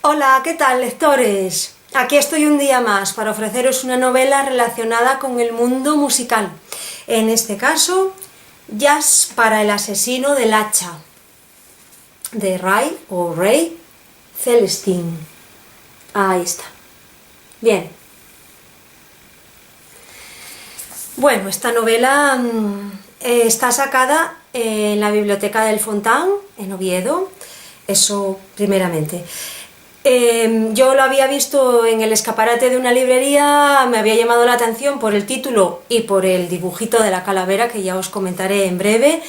Hola, ¿qué tal, lectores? Aquí estoy un día más para ofreceros una novela relacionada con el mundo musical. En este caso, Jazz para el asesino del hacha, de Ray Celestine. Ahí está. Bien. Bueno, esta novela está sacada en la Biblioteca del Fontán, en Oviedo. Eso primeramente. Yo lo había visto en el escaparate de una librería, me había llamado la atención por el título y por el dibujito de la calavera, que ya os comentaré en breve,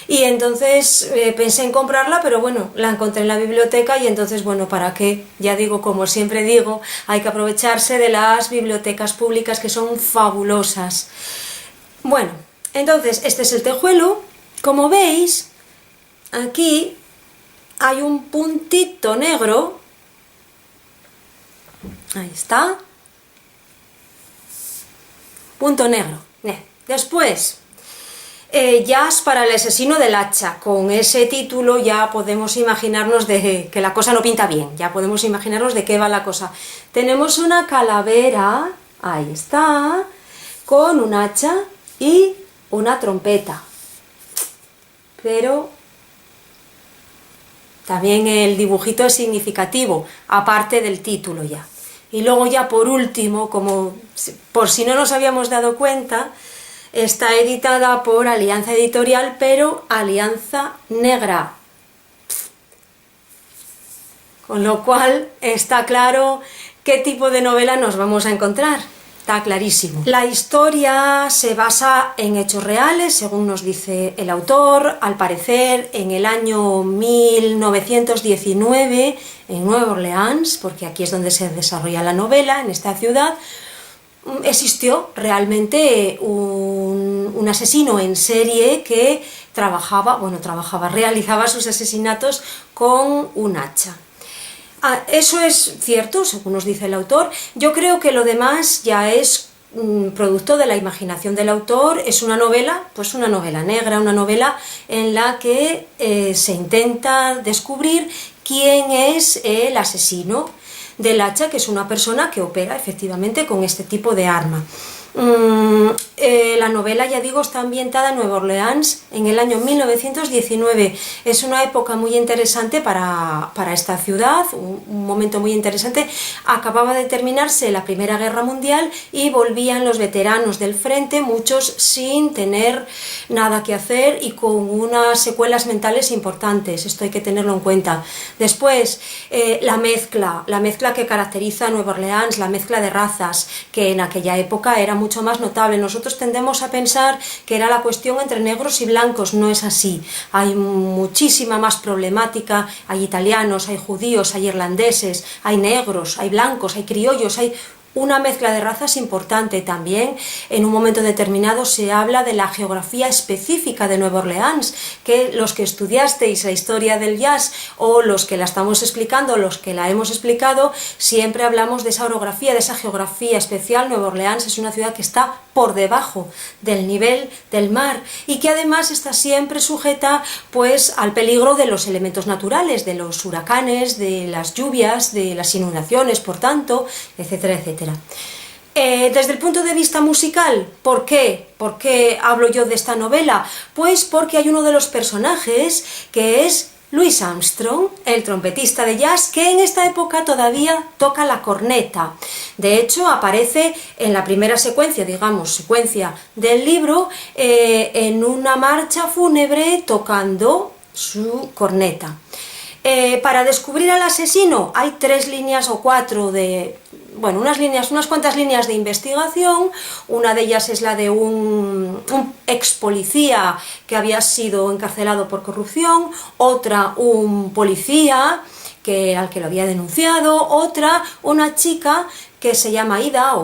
y entonces pensé en comprarla, pero bueno, la encontré en la biblioteca y entonces, bueno, ¿para qué? Ya digo, como siempre digo, hay que aprovecharse de las bibliotecas públicas, que son fabulosas. Bueno, entonces este es el tejuelo. Como veis, aquí hay un puntito negro. Ahí está. Punto negro. Después, Jazz para el asesino del hacha. Con ese título ya podemos imaginarnos de que la cosa no pinta bien. Ya podemos imaginarnos de qué va la cosa. Tenemos una calavera, ahí está, con un hacha y una trompeta. Pero también el dibujito es significativo, aparte del título ya. Y luego ya por último, como por si no nos habíamos dado cuenta, está editada por Alianza Editorial, pero Alianza Negra. Con lo cual está claro qué tipo de novela nos vamos a encontrar. Está clarísimo. La historia se basa en hechos reales, según nos dice el autor, al parecer en el año 1919, en Nueva Orleans, porque aquí es donde se desarrolla la novela, en esta ciudad, existió realmente un asesino en serie que realizaba sus asesinatos con un hacha. Eso es cierto, según nos dice el autor. Yo creo que lo demás ya es producto de la imaginación del autor. Es una novela, pues una novela negra, una novela en la que se intenta descubrir quién es el asesino del hacha, que es una persona que opera efectivamente con este tipo de arma. La novela, ya digo, está ambientada en Nueva Orleans en el año 1919. Es una época muy interesante para esta ciudad, un momento muy interesante. Acababa de terminarse la Primera Guerra Mundial y volvían los veteranos del frente, muchos sin tener nada que hacer y con unas secuelas mentales importantes. Esto hay que tenerlo en cuenta. Después, la mezcla que caracteriza a Nueva Orleans, la mezcla de razas, que en aquella época era mucho más notable. Nosotros tendemos a pensar que era la cuestión entre negros y blancos. No es así. Hay muchísima más problemática. Hay italianos, hay judíos, hay irlandeses, hay negros, hay blancos, hay criollos, hay una mezcla de razas importante. También en un momento determinado se habla de la geografía específica de Nueva Orleans, que los que estudiasteis la historia del jazz o los que la estamos explicando, los que la hemos explicado, siempre hablamos de esa orografía, de esa geografía especial. Nueva Orleans es una ciudad que está por debajo del nivel del mar y que además está siempre sujeta pues al peligro de los elementos naturales, de los huracanes, de las lluvias, de las inundaciones, por tanto, etcétera, etcétera. Desde el punto de vista musical, ¿por qué? ¿Por qué hablo yo de esta novela? Pues porque hay uno de los personajes que es Louis Armstrong, el trompetista de jazz, que en esta época todavía toca la corneta. De hecho, aparece en la primera secuencia del libro, en una marcha fúnebre tocando su corneta. Para descubrir al asesino hay 3 líneas o 4 unas cuantas líneas de investigación. Una de ellas es la de un ex policía que había sido encarcelado por corrupción, otra un policía al que lo había denunciado, otra una chica que se llama Aida,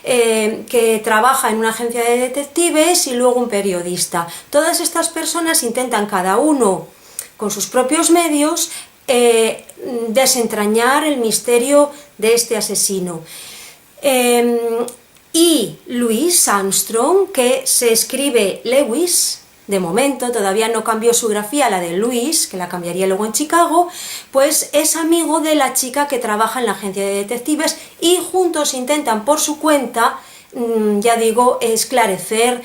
que trabaja en una agencia de detectives, y luego un periodista. Todas estas personas intentan, cada uno con sus propios medios, desentrañar el misterio de este asesino. Y Louis Armstrong, que se escribe Lewis, de momento, todavía no cambió su grafía, la de Luis, que la cambiaría luego en Chicago, pues es amigo de la chica que trabaja en la agencia de detectives y juntos intentan por su cuenta, ya digo, esclarecer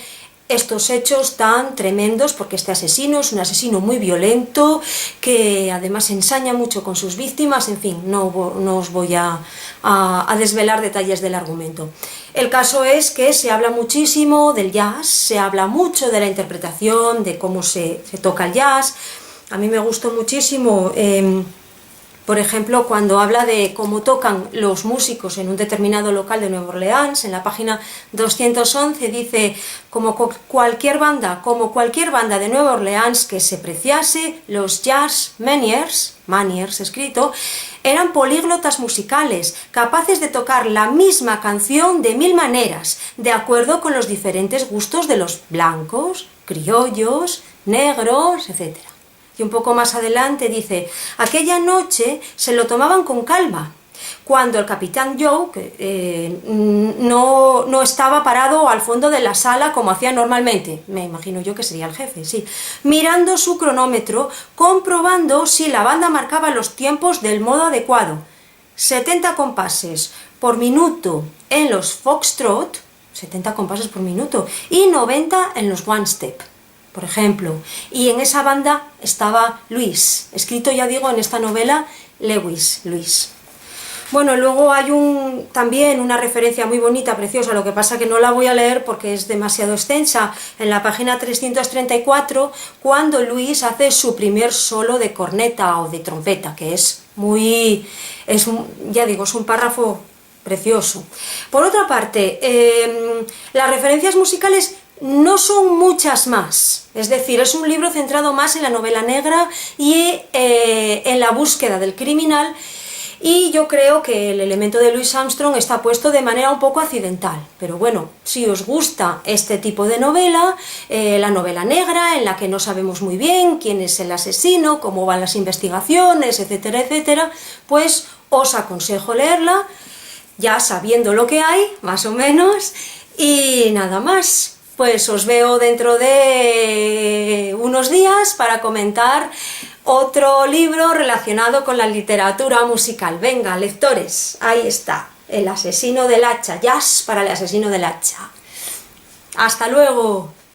estos hechos tan tremendos, porque este asesino es un asesino muy violento, que además ensaña mucho con sus víctimas, en fin, no os voy a desvelar detalles del argumento. El caso es que se habla muchísimo del jazz, se habla mucho de la interpretación, de cómo se toca el jazz. A mí me gustó muchísimo, por ejemplo, cuando habla de cómo tocan los músicos en un determinado local de Nueva Orleans, en la página 211 dice, como cualquier banda de Nueva Orleans que se preciase, los jazz maniers escrito, eran políglotas musicales, capaces de tocar la misma canción de 1000 maneras, de acuerdo con los diferentes gustos de los blancos, criollos, negros, etc. Y un poco más adelante dice, aquella noche se lo tomaban con calma, cuando el capitán Joe no estaba parado al fondo de la sala como hacía normalmente, me imagino yo que sería el jefe, sí, mirando su cronómetro, comprobando si la banda marcaba los tiempos del modo adecuado, 70 compases por minuto en los foxtrot, 70 compases por minuto, y 90 en los one step, por ejemplo, y en esa banda estaba Luis, escrito, ya digo, en esta novela Lewis, Luis. Bueno, luego hay también una referencia muy bonita, preciosa, lo que pasa que no la voy a leer porque es demasiado extensa, en la página 334, cuando Luis hace su primer solo de corneta o de trompeta, que es un párrafo precioso. Por otra parte, las referencias musicales no son muchas más, es decir, es un libro centrado más en la novela negra y en la búsqueda del criminal, y yo creo que el elemento de Louis Armstrong está puesto de manera un poco accidental, pero bueno, si os gusta este tipo de novela, la novela negra en la que no sabemos muy bien quién es el asesino, cómo van las investigaciones, etcétera, etcétera, pues os aconsejo leerla, ya sabiendo lo que hay, más o menos, y nada más. Pues os veo dentro de unos días para comentar otro libro relacionado con la literatura musical. Venga, lectores, ahí está, El asesino del hacha, jazz para el asesino del hacha. ¡Hasta luego!